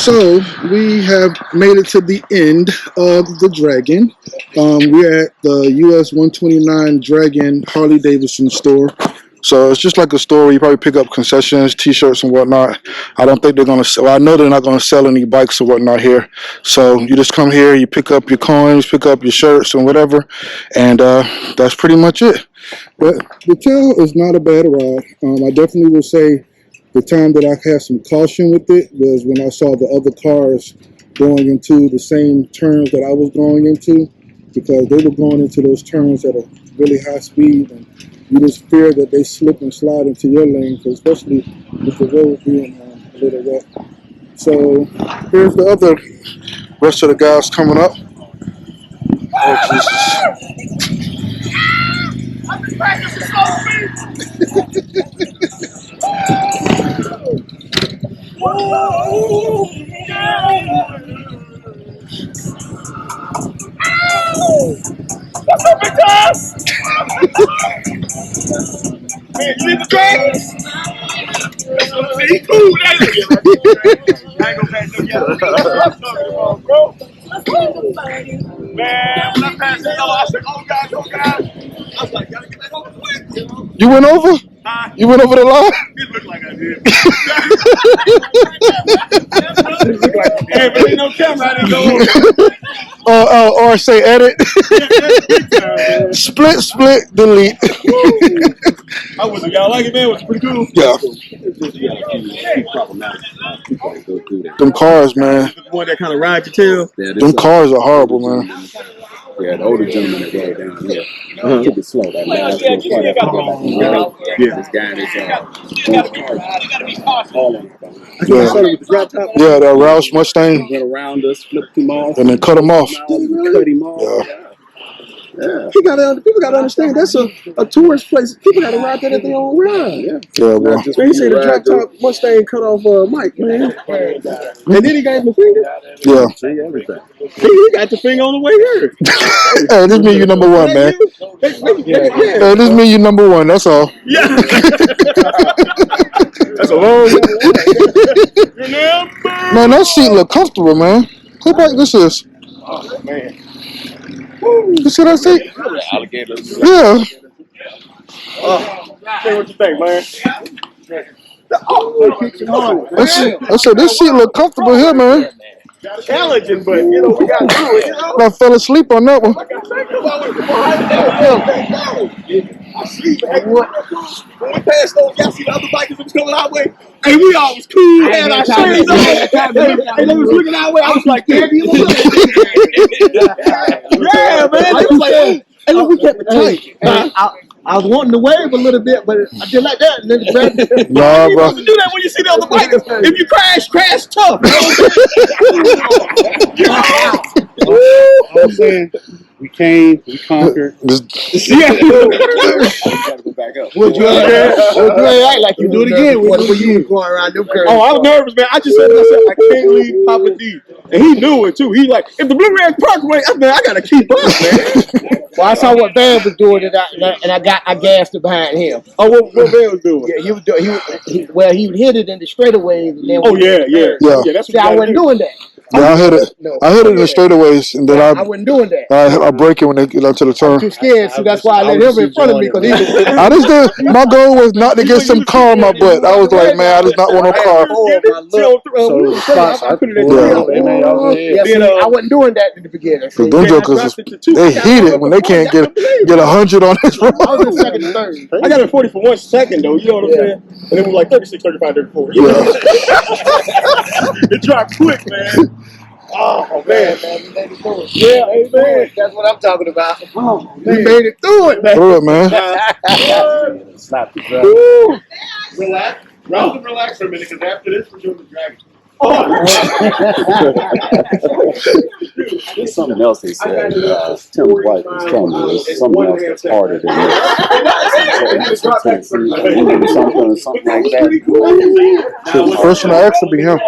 So we have made it to the end of the Dragon. We're at the US 129 Dragon Harley Davidson store. So it's just like a store where you probably pick up concessions, T-shirts, and whatnot. I don't think they're gonna sell. Well, I know they're not gonna sell any bikes or whatnot here. So you just come here, you pick up your coins, pick up your shirts and whatever, and that's pretty much it. But the tail is not a bad ride. I definitely will say the time that I had some caution with it was when I saw the other cars going into the same turns that I was going into, because they were going into those turns at a really high speed, and you just fear that they slip and slide into your lane, especially with the road being a little wet. So here's the other rest of the guys coming up. Oh, Jesus. What's up, big time? Man, you need the dragons? He cool, that is. I ain't gonna pass no yellow. That's what I'm talking about, bro. Man, when I passed that yellow, I said, oh, God. I was like, gotta get that over quick, you know? You went over? You went over the line? It looked like I did. It looked like I did. Hey, but ain't no camera, I didn't go over. Or say edit. Split, delete. I wasn't, y'all like it, man? It was pretty cool. Yeah. Them cars, man. The one that kind of rides your tail. Yeah, them cars are horrible, man. Yeah, the older gentleman that rode down here. Took it slow. That last Yeah, this guy is Yeah, that Roush Mustang. Went around us, flipped him off, and then cut him off. Cut him off. Yeah. People gotta understand that's a tourist place. People gotta ride that at their own ride. Yeah, bro. Man, he said the drop top Mustang cut off Mike, man. And then he gave him the finger. Yeah. See everything. He got the finger on the way here. Hey, this mean you number one, man. Hey, this mean you number one. That's all. Yeah. That's a long way. Man, that seat look comfortable, man. Who bike this is? Oh, man. You see that seat? Alligators. Yeah. Hey, what you think, man? I said this seat look comfortable here, man. Challenging, but you know we got to do it. You know? I fell asleep on that one. I sleep. Hey, when we passed those, y'all see the other bikers that was coming our way. Hey, we all was cool. Had our shades on. And they was looking our way. I was like, yeah, yeah, man. They was like, hey, look, we kept it tight. I was wanting to wave a little bit, but I did like that. And then nah, you bro. supposed to do that when you see the other bikers. If you crash tough. I'm saying we came, we conquered. Yeah. Gotta go back up. Would you act like you do it again? What you was going around them curves? Oh, I was nervous, man. I just said to myself, I can't leave Poppa D. And he knew it too. He like, if the Blue Ridge Parkway, I gotta keep up, man. Well, I saw what Van was doing, and I gassed it behind him. Oh, what Van was doing? Yeah, he was doing. He would hit it in the straightaways, and then. Oh yeah. That's See, I wasn't doing that. Yeah, I hit it. No. I hit it in the straightaways, and then I wasn't doing that. I break it when they get up to the turn. I'm too scared, so that's why I let him in front of me, because he was. I just did. My goal was not to get some car on my butt. I was like, man, I just not want no car. I wasn't doing that in the beginning. Cause them jokers, they heat it when they can't get 100 on this road. I was in second and third. I got it 40 for 1 second though. You know what I'm saying? And it was like 36, 35, 34. You know? It dropped quick, man. Oh man. Yeah, hey man. That's what I'm talking about. Oh man. We made it through it, man. Through it, man. Slap the drum. Relax. Relax for a minute, because after this, we're doing the dragon. There's something else they said. Tim's wife was telling me there's something else that's harder than something like that. The first one I asked will be him.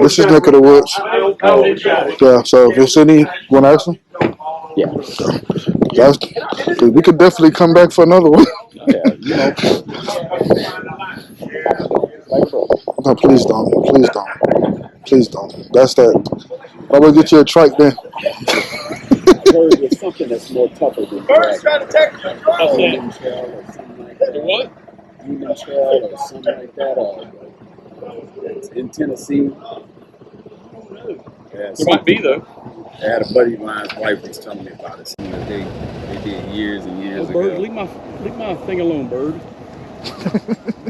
This is neck of the woods. Yeah, so if there's any, you want to ask him? Yeah. We could definitely come back for another one. Yeah, you know. No, please don't. Please don't. Please don't. That's that. I'm going to get you a trike then. There's something that's more tougher than First, try to take the The what? Oregon Trail or something like that, or it's in Tennessee. Yeah, It might be though. I had a buddy of mine's wife was telling me about it. Something that they did years and years Bird, ago. leave my thing alone, Bird.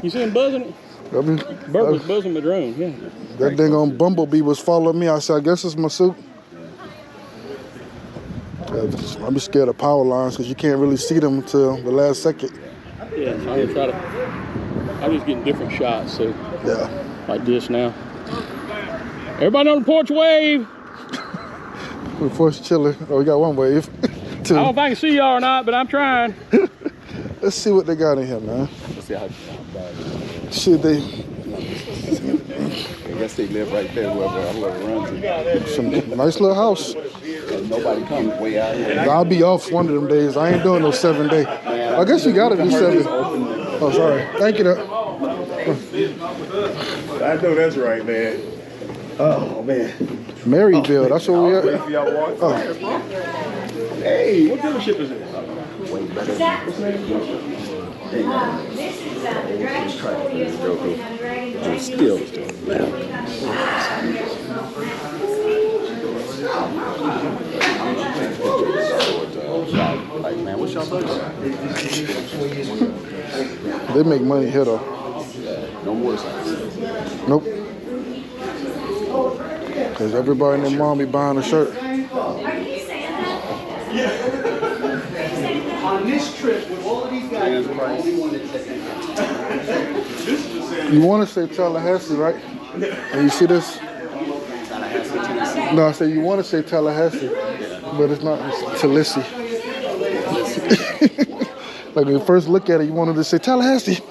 You see him buzzing? I mean, Bird was buzzing the drone. Yeah. that dang on bumblebee was following me. I said, I guess it's my suit. I'm just scared of power lines because you can't really see them until the last second. Yeah, so I'm gonna try to. I'm just getting different shots, so Yeah. like this now. Everybody on the porch wave. We're forced chilling. Oh, we got one wave. I don't know if I can see y'all or not, but I'm trying. Let's see what they got in here, man. Let's see how Shit, I guess they live right there, whoever runs it. some nice little house. And nobody comes way out here. I'll be off one of them days. I ain't doing no 7 day. I guess you gotta do 7. Oh, sorry. Thank you, though. I know that's right, man. Oh man. Maryville, that's where we at. Oh, Hey, what dealership is this? This is the Dragon School US 1,400 Still. Like, man, what's y'all budget? they make money here, though. No motorcycles. Nope. Because everybody and their mom be buying a shirt. Are you Santa? On this trip with all of these guys, we only wanted to You want to say Tallahassee, right? And you see this? No, I said you want to say Tallahassee, but it's not. It's Tallahassee. Like when you first look at it, you wanted to say Tallahassee.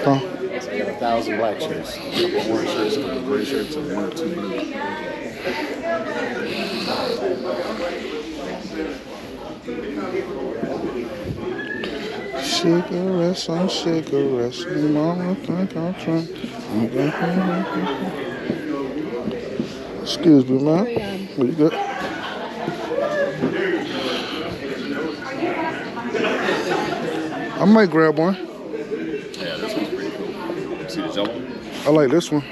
Huh? I got 1,000 black shirts, a couple orange shirts, a couple gray shirts, and 1 or 2 blue. Cigarettes on cigarettes, mama think I'm trying. Excuse me, man. What you got? I might grab one. Yeah, this one's pretty cool. See the jello? I like this one.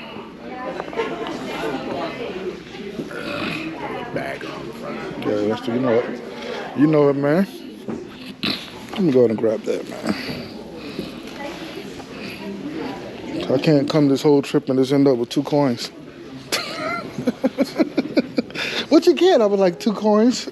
Bag on the front. Yeah, that's you know it. You know it, man. Let me go ahead and grab that, man. I can't come this whole trip and just end up with 2 coins. What you get? I was like 2 coins.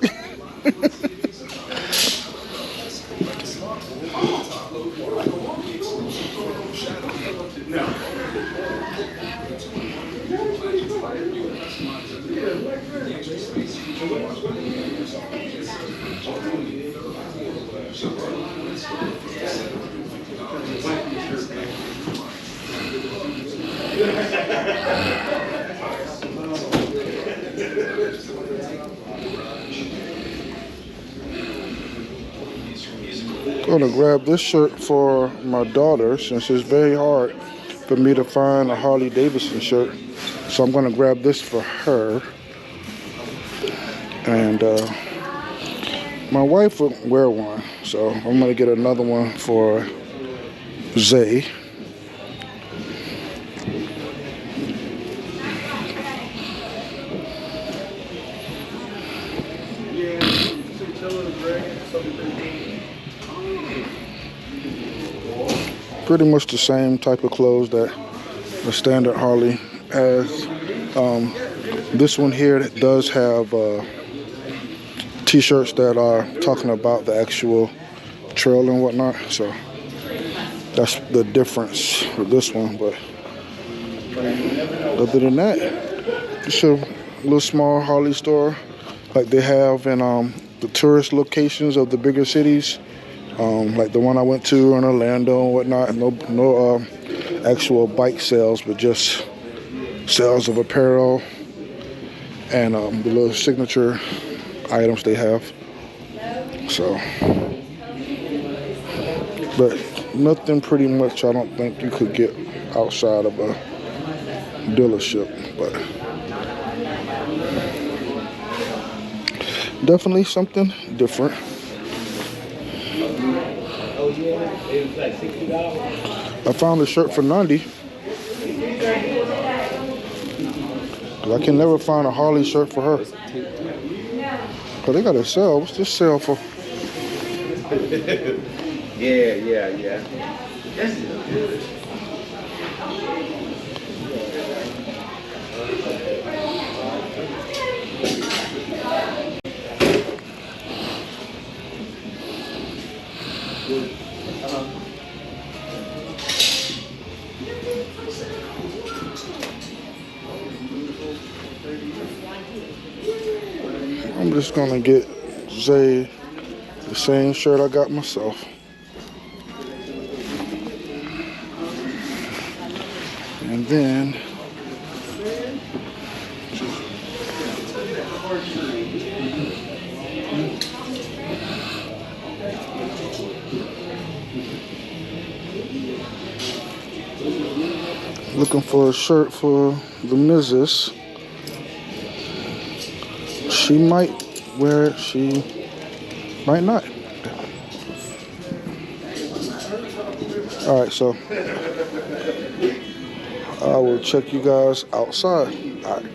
I'm gonna grab this shirt for my daughter since it's very hard for me to find a Harley Davidson shirt. So I'm gonna grab this for her. And my wife would wear one, so I'm gonna get another one for Zay. Pretty much the same type of clothes that the standard Harley has. This one here does have t-shirts that are talking about the actual trail and whatnot, so that's the difference with this one. But other than that, it's a little small Harley store like they have in the tourist locations of the bigger cities. Like the one I went to in Orlando and whatnot. No actual bike sales, but just sales of apparel and the little signature items they have. So, but nothing pretty much I don't think you could get outside of a dealership. But definitely something different. I found a shirt for 90. I can never find a Harley shirt for her. Oh, they got a sale. What's this sale for? Yeah. I'm just gonna get Zay the same shirt I got myself. And then looking for a shirt for the missus. She might wear it, she might not. Alright, so I will check you guys outside. Alright.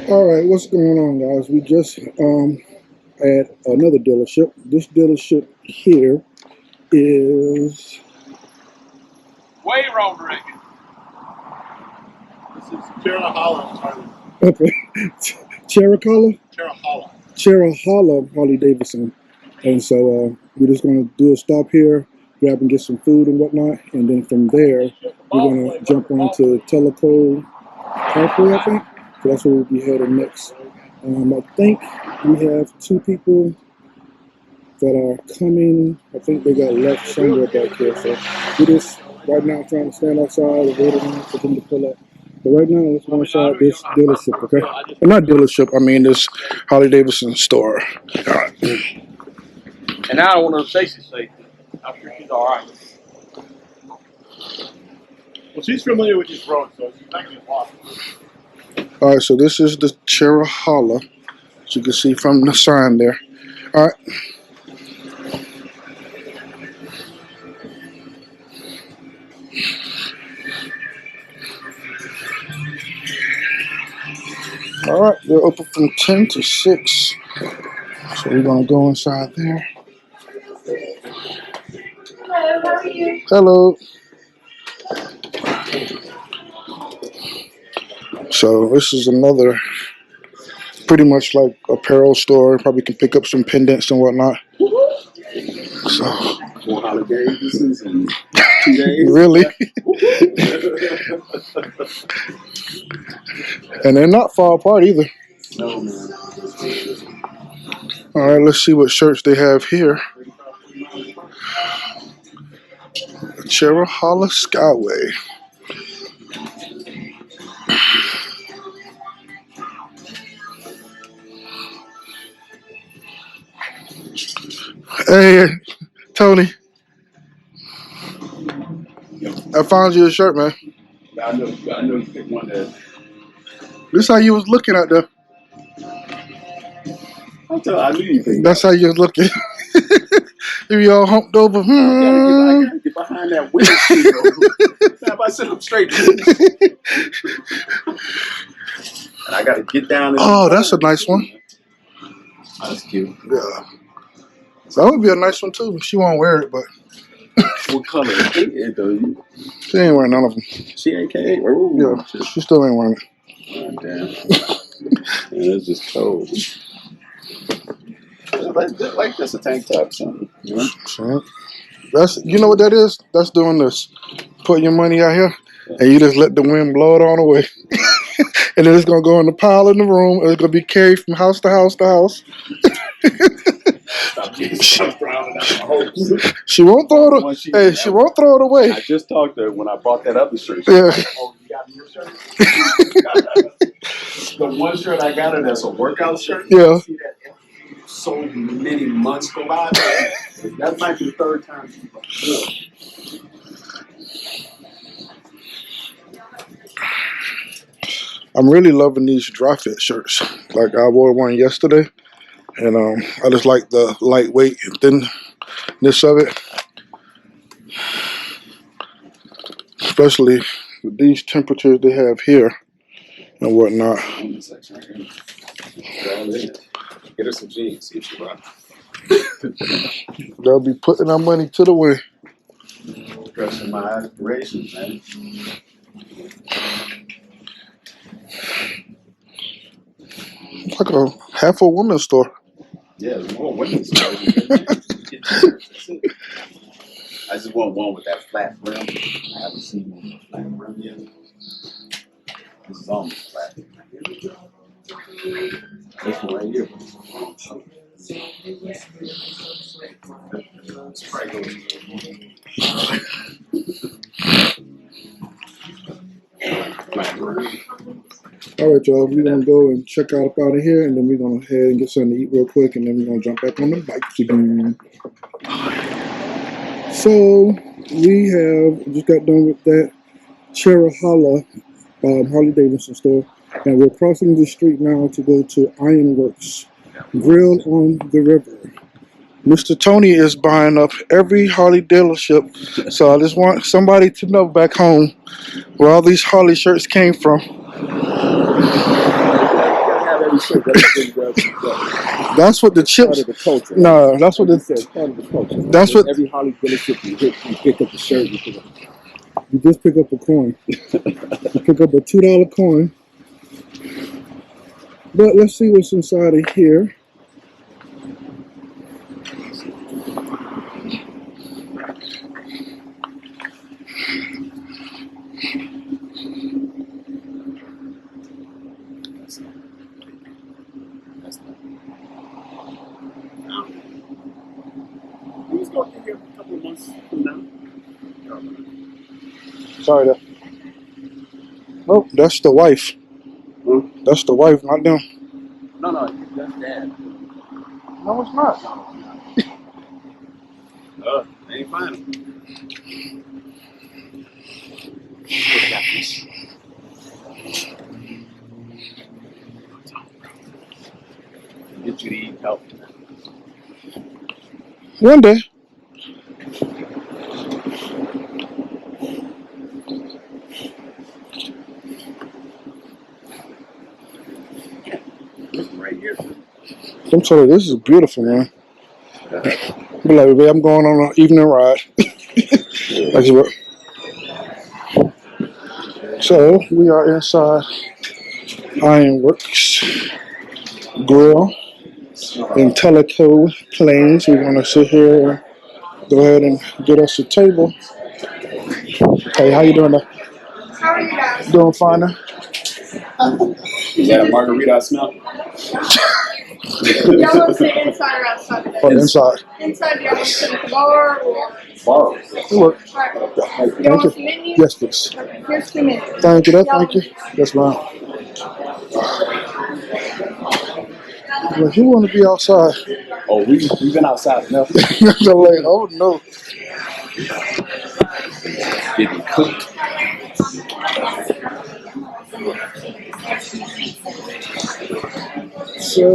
Alright, what's going on, guys? We just at another dealership. This dealership here is Way wrong direction. This is Cherohala. okay. Cherohala Harley Davidson. And so we're just gonna do a stop here, grab and get some food and whatnot, and then from there we're gonna jump onto Tellico Plains, I think. So that's where we'll be heading next. I think we have 2 people that are coming. I think they got left somewhere back here. So we just right now trying to stand outside and waiting for them to pull up. But right now, let's go inside this dealership, okay? Well, not dealership, I mean this Harley Davidson store. All right. And I don't want to say she's safe. I'm sure she's all right. Well, she's familiar with this road, so she's not going to walk. All right, so this is the Cherohala, as you can see from the sign there. All right. All right, they're open from 10 to 6. So we're going to go inside there. Hello, how are you? Hello. So this is another pretty much like apparel store. Probably can pick up some pendants and whatnot. So 4 holidays in 2 days. really? And they're not far apart either. No, man. All right, let's see what shirts they have here. Cherohala Skyway. Hey, Tony. I found you a shirt, man. I know you picked one that. This how you was looking at the. I knew you picked. That's how you was looking. You all humped over. I gotta get behind that windshield. Now if I sit up straight. And I gotta get down. Oh, that's a nice one. That's cute. Yeah. So that would be a nice one too. She won't wear it, but. What color is it though? She ain't wearing none of them. She ain't K8? Ooh, Yeah, she still ain't wearing it. Oh, damn. Yeah, it's just cold. Like this a tank top or something. You know? So, that's, you know what that is? That's doing this. Put your money out here and you just let the wind blow it on away. And then it's going to go in the pile in the room and it's going to be carried from house to house to house. She won't throw it. She won't throw it away. I just talked to her when I bought that other shirt. Yeah. Like, oh, you got me your shirt? The one shirt I got her that's a workout shirt. Yeah. See that so many months go by. That might be the third time. I'm really loving these dry fit shirts. Like I wore one yesterday, and I just like the lightweight and thinness of it, especially with these temperatures they have here and whatnot. Get her some jeans, see if she rock. They'll be putting our money to the wind. Crushing my aspirations, man. It's like a half a woman's store. Yeah, there's more women's stores. I just want one with that flat rim. I haven't seen one with a flat rim yet. This is almost flat. This one right here. All right, y'all. We're gonna go and check out up out of here, and then we're gonna head and get something to eat real quick, and then we're gonna jump back on the bikes again. So we have just got done with that Cherohala Harley Davidson store, and we're crossing the street now to go to Ironworks Grill on the River. Mr. Tony is buying up every Harley dealership, so I just want somebody to know back home where all these Harley shirts came from. That's what the chips. No, that's what it says. Part of the culture. That's what Every Harley dealership you pick up a shirt. You just pick up a coin. You pick up a $2 coin. But let's see what's inside of here. Who's going to be here a couple of months from now? Sorry, though. Oh, that's the wife. Hmm? That's the wife, not them. No, that's Dad. No, it's not. They ain't fine. Get you to eat healthy. One day. Right here. I'm telling you, this is beautiful, man. Be like, baby, I'm going on an evening ride. Like what? So we are inside Ironworks Grill in Tellico Plains. We're gonna sit here and go ahead and get us a table. Hey, how you doing there? How are you guys? Doing fine there? Is that a margarita I smell? Y'all want to sit inside or outside today? On the inside. Inside, y'all want to sit at the bar or? Bar. Look. Right. Thank You want you. some menu? Yes, please. Okay, here's the menu. Thank you. Thank you. Yes, ma'am. Well, he want to be outside. Oh, we've been outside enough. They're like, oh no. Getting cooked. So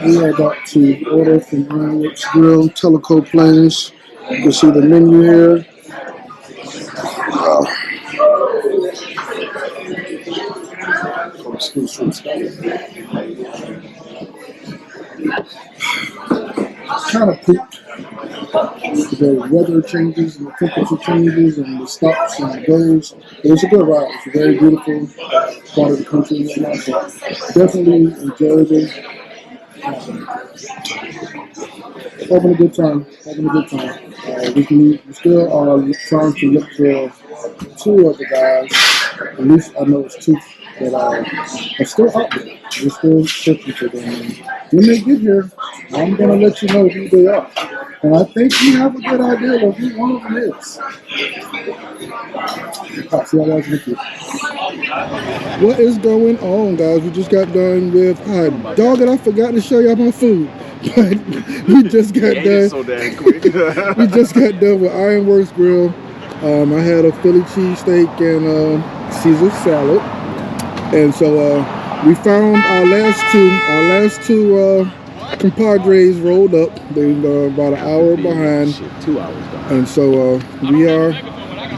we are about to order from Ironworks Grill, Tellico Plains. You can see the menu here. Kind of pooped. The weather changes and the temperature changes and the stops and the goes. It's a good ride. It's a very beautiful part of the country and whatnot. So definitely enjoyable. Having a good time. Having a good time. We still are trying to look for 2 other guys. At least I know it's 2 that are still out there. We're still searching for them. And when they get here, I'm going to let you know who they are. And I think you have a good idea of who one of them is. See how guys with you. What is going on, guys? We just got done with dog, and I forgot to show y'all my food. But we just got done. So damn quick. We just got done with Ironworks Grill. I had a Philly cheesesteak and Caesar salad. And so we found our last two compadres rolled up. They were about an hour behind. 2 hours behind. And so we are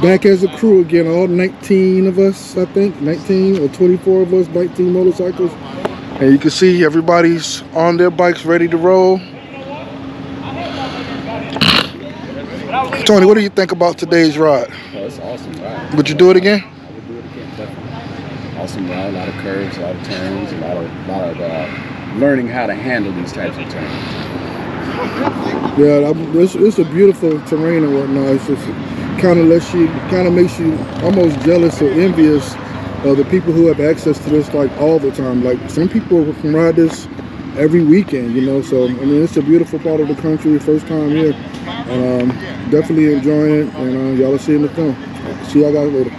back as a crew again, all 19 of us, I think, 19 or 24 of us, 19 motorcycles. And you can see everybody's on their bikes ready to roll. Tony, what do you think about today's ride? Oh, it's an awesome ride. Would you do it again? I would do it again, definitely. Awesome ride, a lot of curves, a lot of turns, a lot of learning how to handle these types of turns. Yeah, it's a beautiful terrain and whatnot. It's just kind of makes you almost jealous or envious of the people who have access to this like all the time. Like some people can ride this every weekend, you know. So I mean, it's a beautiful part of the country. First time here, and definitely enjoying it. And y'all will see in the film. See y'all guys later.